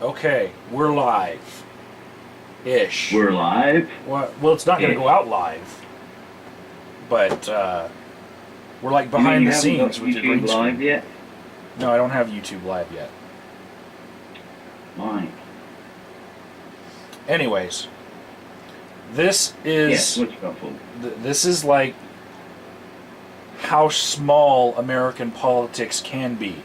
Okay, we're live-ish. We're live. Well, it's not going to go out live, but we're like behind the scenes with your green YouTube live screen. yet? No, I don't have YouTube live yet. Why? Anyways, this is Yes, what you got for? this is like how small American politics can be.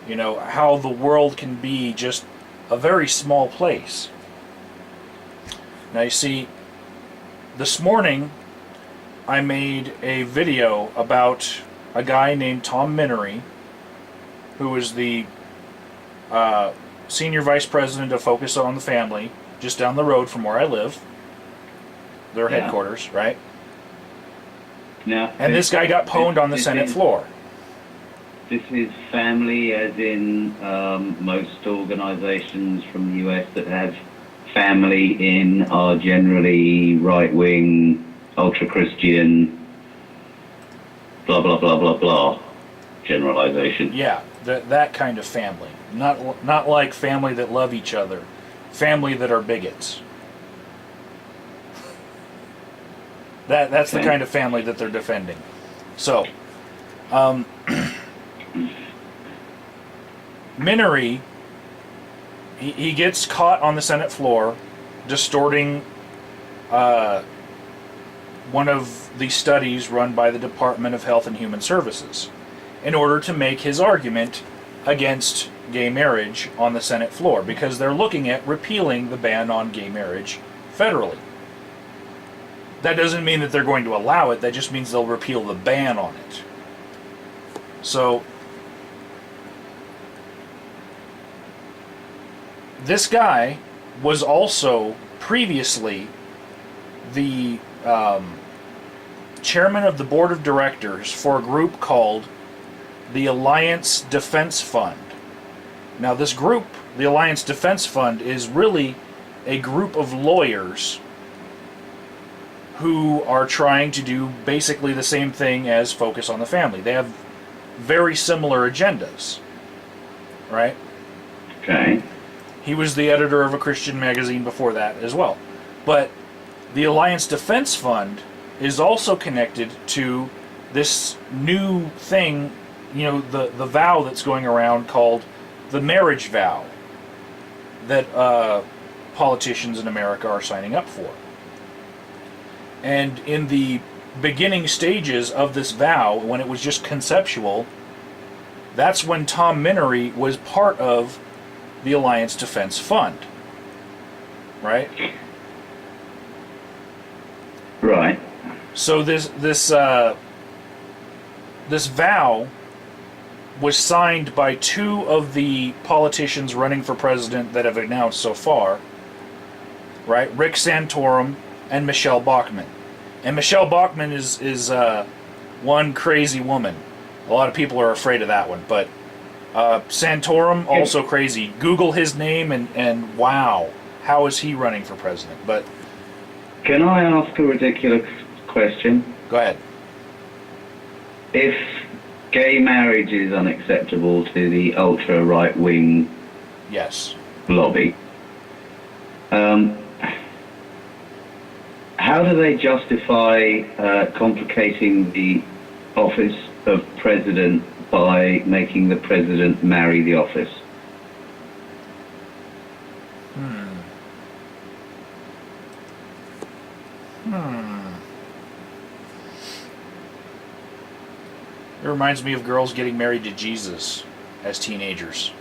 You know, how the world can be just a very small place. Now you see, this morning I made a video about a guy named Tom Minney, who is the Senior Vice President of Focus on the Family, just down the road from where I live. Their headquarters, right? Now, And this guy got pwned on the Senate floor. This is family, as in most organizations from the US that have family in are generally right-wing, ultra-Christian, blah, blah, blah, blah, blah, generalization. Yeah, that kind of family. Not like family that love each other. Family that are bigots. That's the kind of family that they're defending. So, Minney, he gets caught on the Senate floor distorting one of the studies run by the Department of Health and Human Services in order to make his argument against gay marriage on the Senate floor, because they're looking at repealing the ban on gay marriage federally. That doesn't mean that they're going to allow it, that just means they'll repeal the ban on it. So, this guy was also previously the chairman of the board of directors for a group called the Alliance Defense Fund. Now this group, the Alliance Defense Fund, is really a group of lawyers who are trying to do basically the same thing as Focus on the Family. They have very similar agendas, right? Okay. He was the editor of a Christian magazine before that as well. But the Alliance Defense Fund is also connected to this new thing, you know, the vow that's going around called the Marriage Vow that politicians in America are signing up for. And in the beginning stages of this vow, when it was just conceptual, that's when Tom Minney was part of the Alliance Defense Fund, right? Right. So this vow was signed by two of the politicians running for president that have announced so far, right? Rick Santorum and Michelle Bachmann. And Michelle Bachmann is one crazy woman. A lot of people are afraid of that one, but Santorum, also crazy. Google his name and wow, how is he running for president? But can I ask a ridiculous question? go ahead. If gay marriage is unacceptable to the ultra right-wing Yes. lobby, how do they justify complicating the office of president by making the president marry the office? It reminds me of girls getting married to Jesus as teenagers.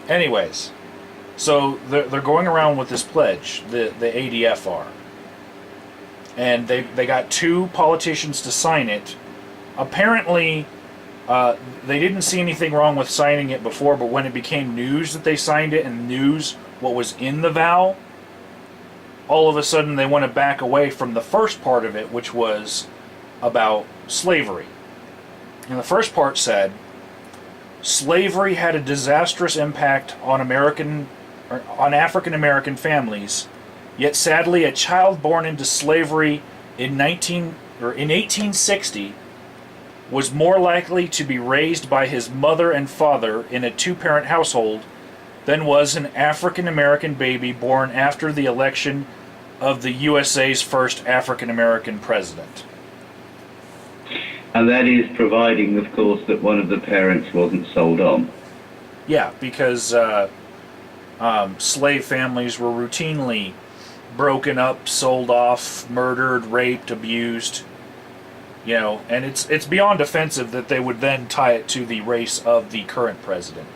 Anyways, so they're going around with this pledge, the ADF are. And they got two politicians to sign it. Apparently, they didn't see anything wrong with signing it before, but when it became news that they signed it and news what was in the vow, all of a sudden they want to back away from the first part of it, which was about slavery. And the first part said, slavery had a disastrous impact on African American families, yet sadly a child born into slavery in 1860 was more likely to be raised by his mother and father in a two-parent household than was an African-American baby born after the election of the USA's first African-American president. And that is providing, of course, that one of the parents wasn't sold on. Yeah, because slave families were routinely broken up, sold off, murdered, raped, abused. You know, and it's beyond offensive that they would then tie it to the race of the current president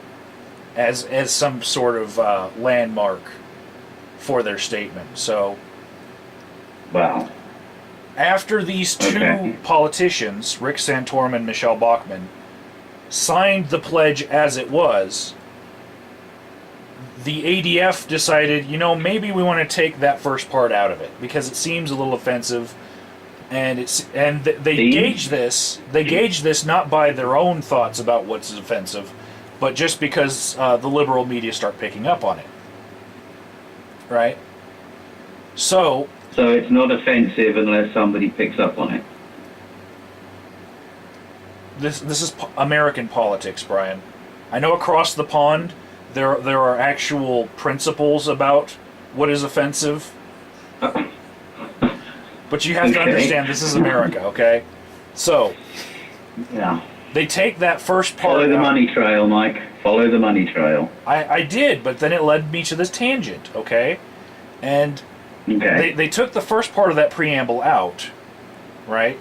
as some sort of landmark for their statement. So, Wow. after these two politicians, Rick Santorum and Michelle Bachmann, signed the pledge as it was, the ADF decided, you know, maybe we want to take that first part out of it because it seems a little offensive. And they gauge this. They gauge this not by their own thoughts about what's offensive, but just because the liberal media start picking up on it. Right. So it's not offensive unless somebody picks up on it. This is American politics, Brian. I know across the pond there are actual principles about what is offensive. But you have to understand, this is America, okay? So, yeah, they take that first part. Follow the money trail, Mike. Follow the money trail. I did, but then it led me to this tangent, okay? And they took the first part of that preamble out, right?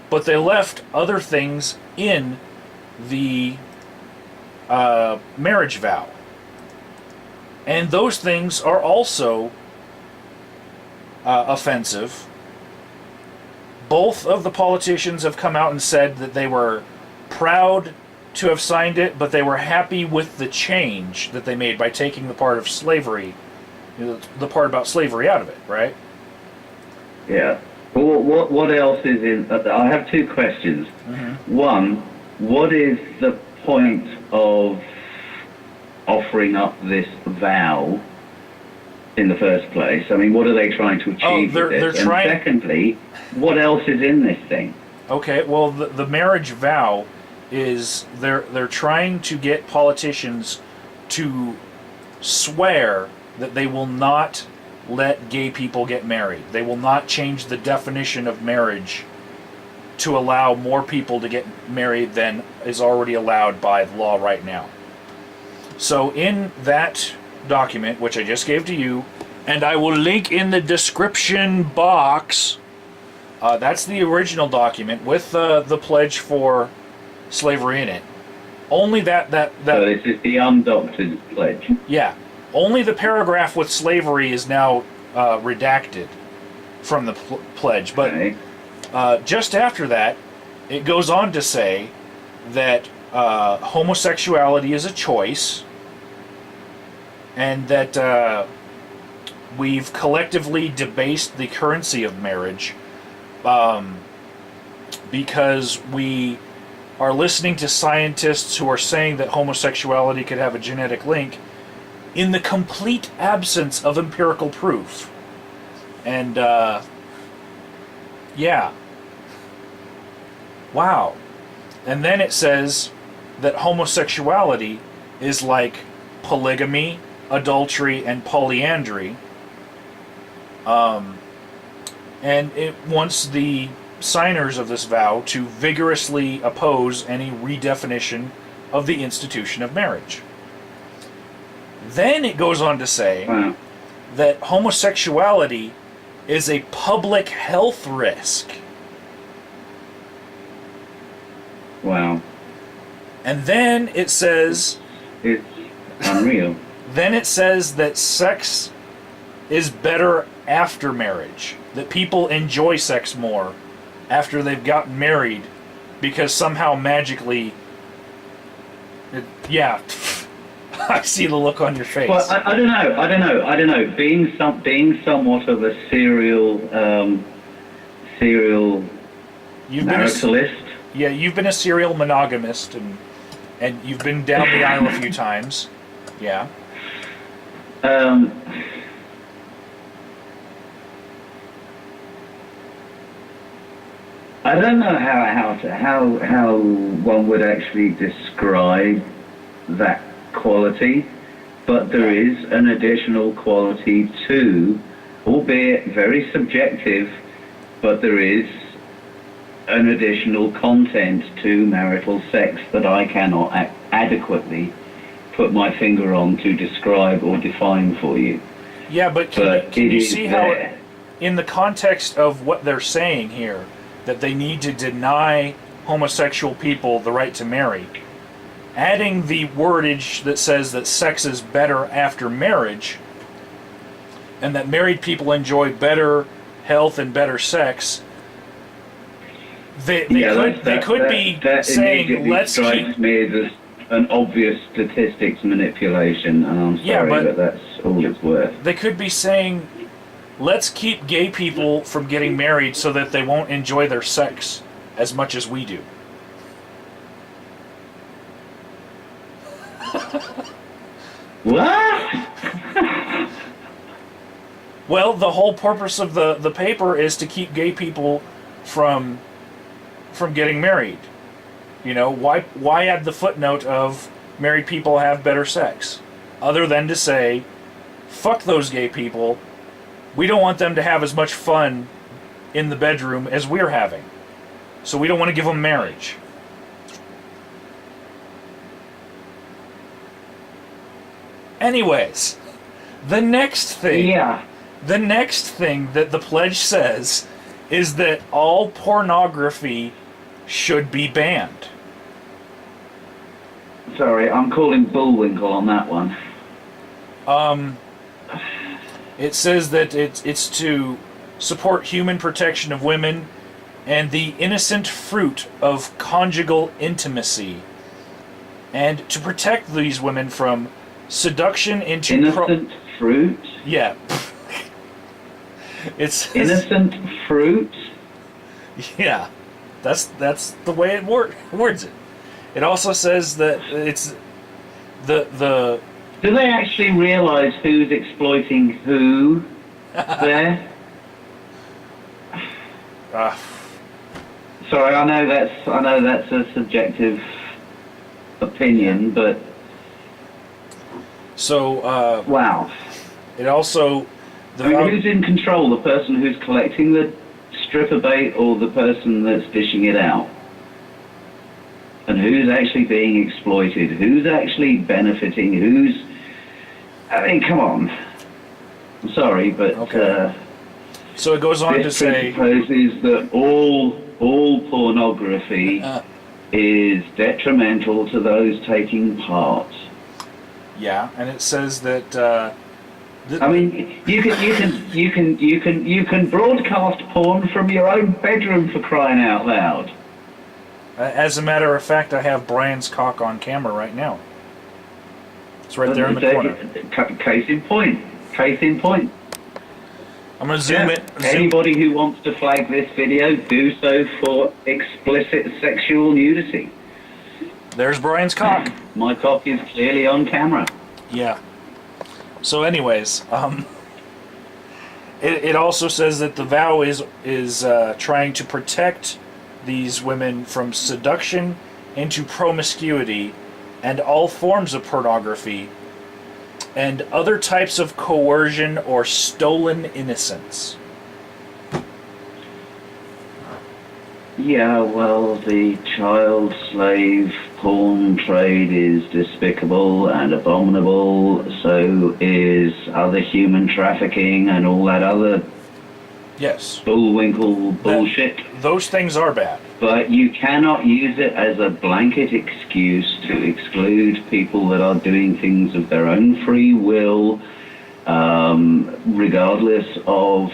But they left other things in the marriage vow. And those things are also offensive. Both of the politicians have come out and said that they were proud to have signed it, but they were happy with the change that they made by taking the part of slavery, the part about slavery out of it, right? Yeah. Well, what else is in... I have two questions. Mm-hmm. One, what is the point of offering up this vow in the first place? I mean, what are they trying to achieve with this? They're trying... And secondly, what else is in this thing? Okay, well, the marriage vow is they're trying to get politicians to swear that they will not let gay people get married. They will not change the definition of marriage to allow more people to get married than is already allowed by law right now. So in that document, which I just gave to you, and I will link in the description box, that's the original document with the pledge for slavery in it. Only that So this is the undoctored pledge. Yeah. Only the paragraph with slavery is now redacted from the pledge. But just after that, it goes on to say that homosexuality is a choice, and that we've collectively debased the currency of marriage because we are listening to scientists who are saying that homosexuality could have a genetic link in the complete absence of empirical proof. And, yeah. Wow. And then it says that homosexuality is like polygamy, adultery, and polyandry. And it wants the signers of this vow to vigorously oppose any redefinition of the institution of marriage. Then it goes on to say that homosexuality is a public health risk. Wow. And then it says... It's unreal. Then it says that sex is better after marriage. That people enjoy sex more after they've gotten married because somehow magically... yeah. I see the look on your face. Well, I don't know. Being somewhat of a serial maritalist. You've been a serial monogamist, and you've been down the aisle a few times. Yeah. I don't know how one would actually describe that quality, but there is an additional quality too, albeit very subjective, but there is an additional content to marital sex that I cannot adequately put my finger on to describe or define for you. Yeah, but can you see how, in the context of what they're saying here, that they need to deny homosexual people the right to marry, adding the wordage that says that sex is better after marriage, and that married people enjoy better health and better sex, they could be saying, let's keep... me as an obvious statistics manipulation, and I'm sorry, but that's all it's worth. They could be saying, let's keep gay people from getting married so that they won't enjoy their sex as much as we do. What? Well, the whole purpose of the paper is to keep gay people from getting married. You know, why add the footnote of married people have better sex? Other than to say, fuck those gay people. We don't want them to have as much fun in the bedroom as we're having. So we don't want to give them marriage. Anyways, the next thing that the pledge says is that all pornography should be banned. Sorry, I'm calling Bullwinkle on that one. It says that it's to support human protection of women and the innocent fruit of conjugal intimacy, and to protect these women from seduction into... Innocent fruit? Yeah. It's innocent fruit? Yeah. That's the way it words it. It also says that it's the Do they actually realize who's exploiting who there? Sorry, I know that's a subjective opinion, but so wow. It also who's in control? The person who's collecting the stripper bait or the person that's dishing it out? And who's actually being exploited? Who's actually benefiting? I mean, come on. I'm sorry, but okay. So it goes on to say, presupposes that all pornography is detrimental to those taking part. Yeah, and it says that. I mean, you can broadcast porn from your own bedroom, for crying out loud. As a matter of fact, I have Brian's cock on camera right now. It's right there in the corner. Case in point. Case in point. I'm going to zoom it. Anybody who wants to flag this video, do so for explicit sexual nudity. There's Brian's cock. My cock is clearly on camera. Yeah. So anyways, it also says that the vow is trying to protect these women from seduction into promiscuity and all forms of pornography and other types of coercion or stolen innocence. Yeah, well, the child slave porn trade is despicable and abominable, so is other human trafficking and all that other bullwinkle bullshit. Those things are bad. But you cannot use it as a blanket excuse to exclude people that are doing things of their own free will, regardless of...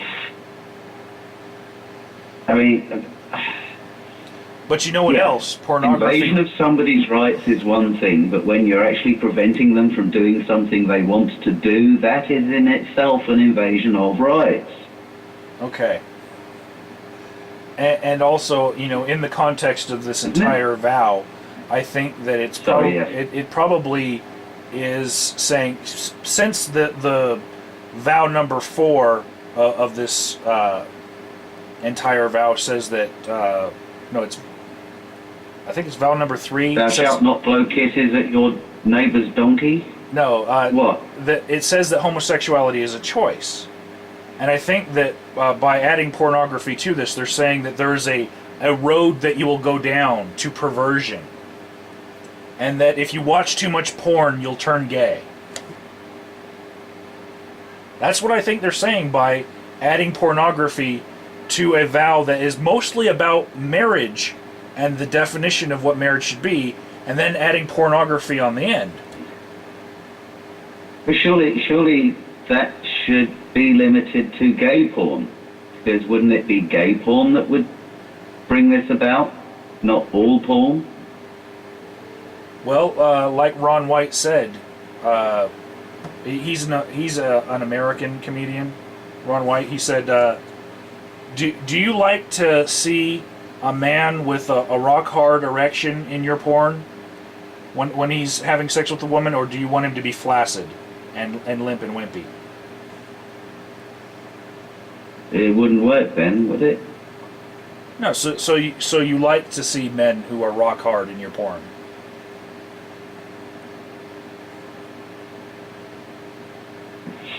I mean... But you know what else? Pornography... Invasion of somebody's rights is one thing, but when you're actually preventing them from doing something they want to do, that is in itself an invasion of rights. Okay. And also, you know, in the context of this entire vow, I think that it's it probably is saying, since the vow number 4 of this entire vow says that no, I think it's vow number 3. Thou shalt not blow kisses at your neighbour's donkey? No. What? It says that homosexuality is a choice. And I think that by adding pornography to this, they're saying that there is a road that you will go down to perversion. And that if you watch too much porn, you'll turn gay. That's what I think they're saying by adding pornography to a vow that is mostly about marriage and the definition of what marriage should be, and then adding pornography on the end. But surely that should be limited to gay porn. Because wouldn't it be gay porn that would bring this about, not all porn? Well, like Ron White said, he's an American comedian, Ron White. He said, do you like to see a man with a rock hard erection in your porn when he's having sex with a woman, or do you want him to be flaccid and limp and wimpy? It wouldn't work then, would it? No, so you like to see men who are rock hard in your porn.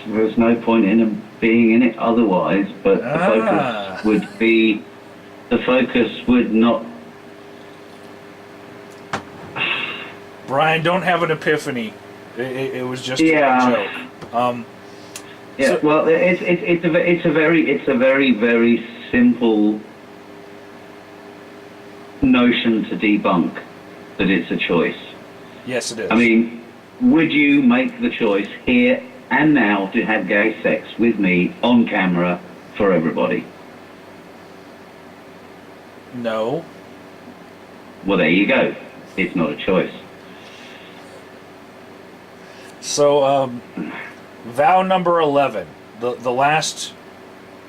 There's no point in him being in it otherwise, but the focus would not. Brian, don't have an epiphany. It was just a joke. Yeah, so, well, it's a very, very simple notion to debunk that it's a choice. Yes, it is. I mean, would you make the choice here and now to have gay sex with me on camera for everybody? No. Well, there you go. It's not a choice. So, vow number 11, the last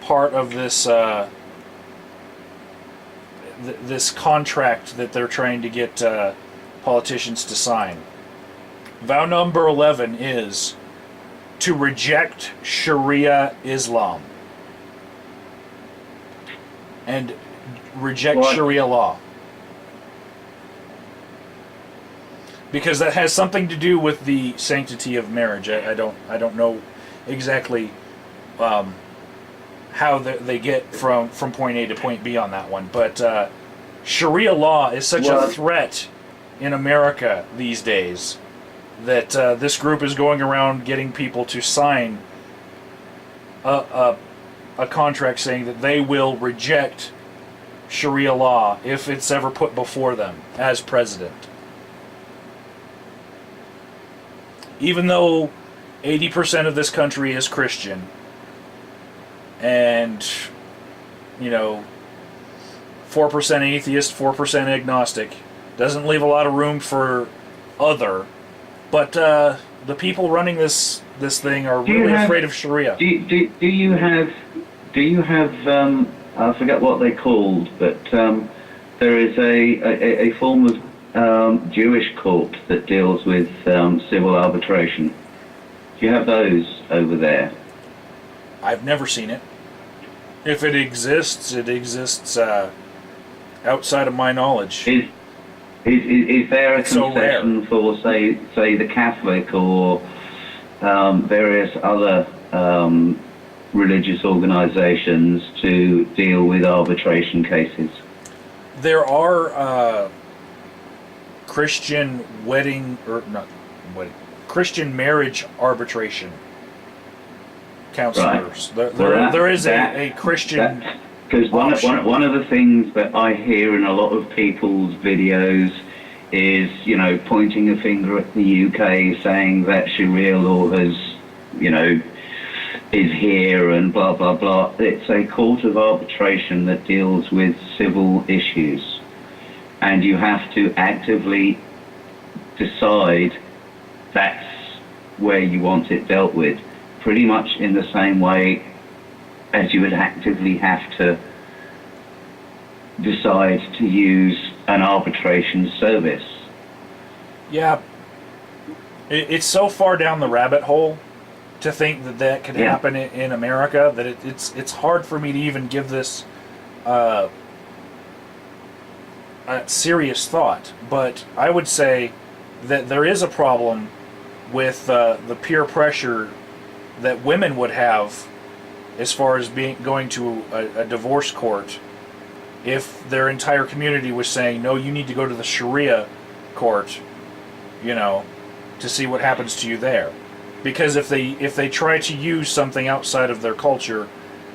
part of this this contract that they're trying to get politicians to sign. Vow number 11 is to reject Sharia Islam and reject Sharia law, because that has something to do with the sanctity of marriage. I don't know exactly how they get from point A to point B on that one, but Sharia law is such a threat in America these days that this group is going around getting people to sign a contract saying that they will reject Sharia law if it's ever put before them as president. Even though 80% of this country is Christian, and 4% atheist, 4% agnostic, doesn't leave a lot of room for other. But the people running this thing are really afraid of Sharia. Do you have I forget what they're called, but there is a form of Jewish court that deals with civil arbitration. Do you have those over there? I've never seen it. If it exists, it exists outside of my knowledge. Is there a concession for, say the Catholic or various other religious organizations to deal with arbitration cases? There are Christian Christian marriage arbitration counselors. Right. There is a Christian. Because one of the things that I hear in a lot of people's videos is, pointing a finger at the UK, saying that Sharia law has, is here and blah, blah, blah. It's a court of arbitration that deals with civil issues. And you have to actively decide that's where you want it dealt with. Pretty much in the same way as you would actively have to decide to use an arbitration service. Yeah. It's so far down the rabbit hole to think that could happen in America that it's hard for me to even give this serious thought. But I would say that there is a problem with the peer pressure that women would have as far as going to a divorce court if their entire community was saying, no, you need to go to the Sharia court, to see what happens to you there. Because if they try to use something outside of their culture,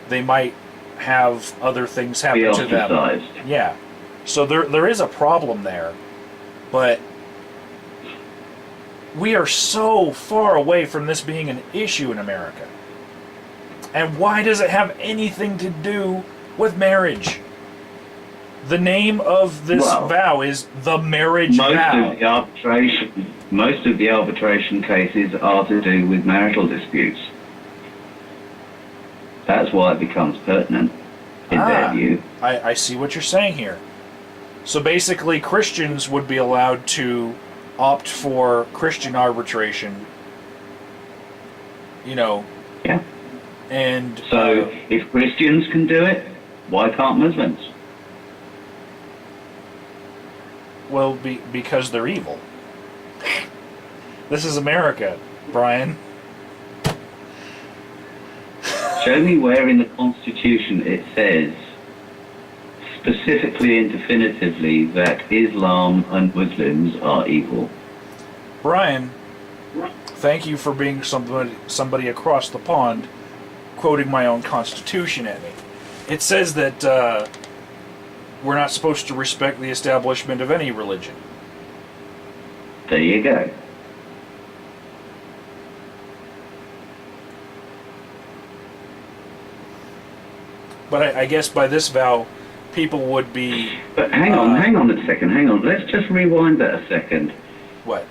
they might have other things happen to them. Yeah. So there is a problem there. But we are so far away from this being an issue in America. And why does it have anything to do with marriage? The name of this vow is the Marriage Vow. Most of the arbitration cases are to do with marital disputes. That's why it becomes pertinent in their view. I see what you're saying here. So basically, Christians would be allowed to opt for Christian arbitration. Yeah. And so if Christians can do it, why can't Muslims? Well, because they're evil. This is America, Brian. Show me where in the Constitution it says specifically and definitively that Islam and Muslims are evil. Brian, thank you for being somebody across the pond quoting my own Constitution at me. It says that we're not supposed to respect the establishment of any religion. There you go. But I guess by this vow, people would be... But hang on a second. Let's just rewind that a second. What?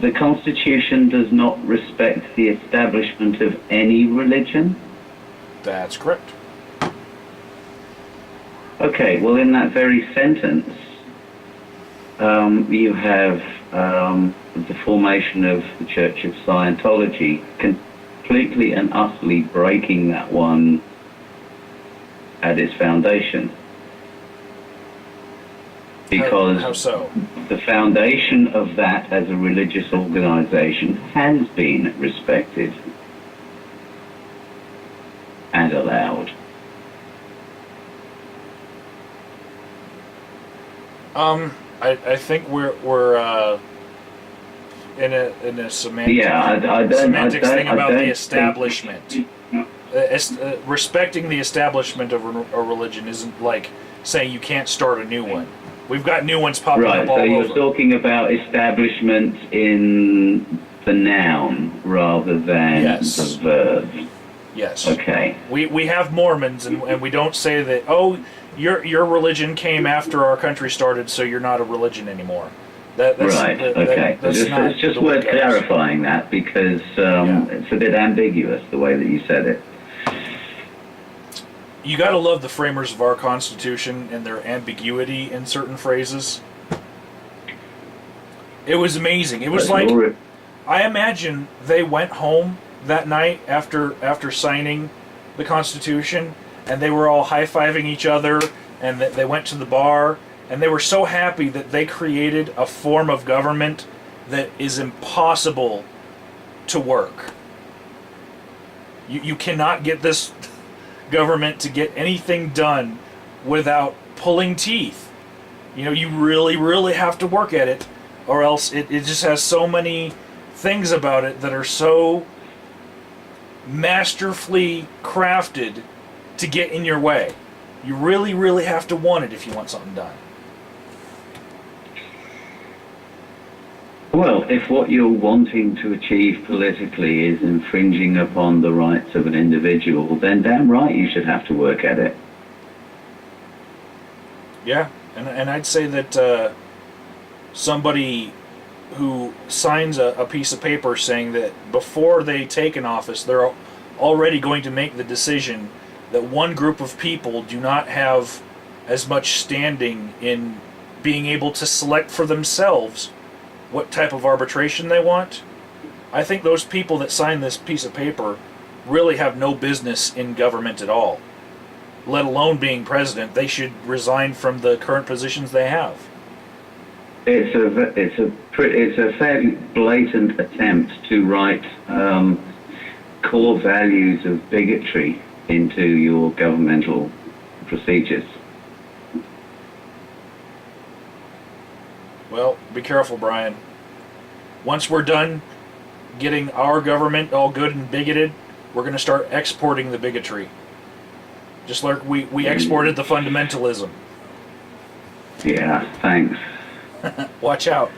The Constitution does not respect the establishment of any religion? That's correct. Okay, well, in that very sentence, you have the formation of the Church of Scientology completely and utterly breaking that one at its foundation. Because how so? The foundation of that as a religious organization has been respected and allowed. I think we're in a semantic semantics thing about the establishment. Respecting the establishment of a religion isn't like saying you can't start a new one. We've got new ones popping up all over. Right, so you're talking about establishment in the noun rather than the verb. Yes. Okay. We have Mormons, and we don't say that, oh, your religion came after our country started, so you're not a religion anymore. That's just worth clarifying that because it's a bit ambiguous the way that you said it. You gotta love the framers of our Constitution and their ambiguity in certain phrases. It was amazing. It was like, I imagine they went home that night after signing the Constitution, and they were all high-fiving each other, and they went to the bar, and they were so happy that they created a form of government that is impossible to work. You cannot get this government to get anything done without pulling teeth. You really, really have to work at it, or else it just has so many things about it that are so masterfully crafted to get in your way. You really, really have to want it if you want something done. Well, if what you're wanting to achieve politically is infringing upon the rights of an individual, then damn right you should have to work at it. Yeah, and I'd say that somebody who signs a piece of paper saying that before they take an office, they're already going to make the decision that one group of people do not have as much standing in being able to select for themselves what type of arbitration they want. I think those people that sign this piece of paper really have no business in government at all, let alone being president. They should resign from the current positions they have. it's a fairly blatant attempt to write core values of bigotry into your governmental procedures. Well, be careful, Brian. Once we're done getting our government all good and bigoted, we're going to start exporting the bigotry. Just like we exported the fundamentalism. Yeah, thanks. Watch out.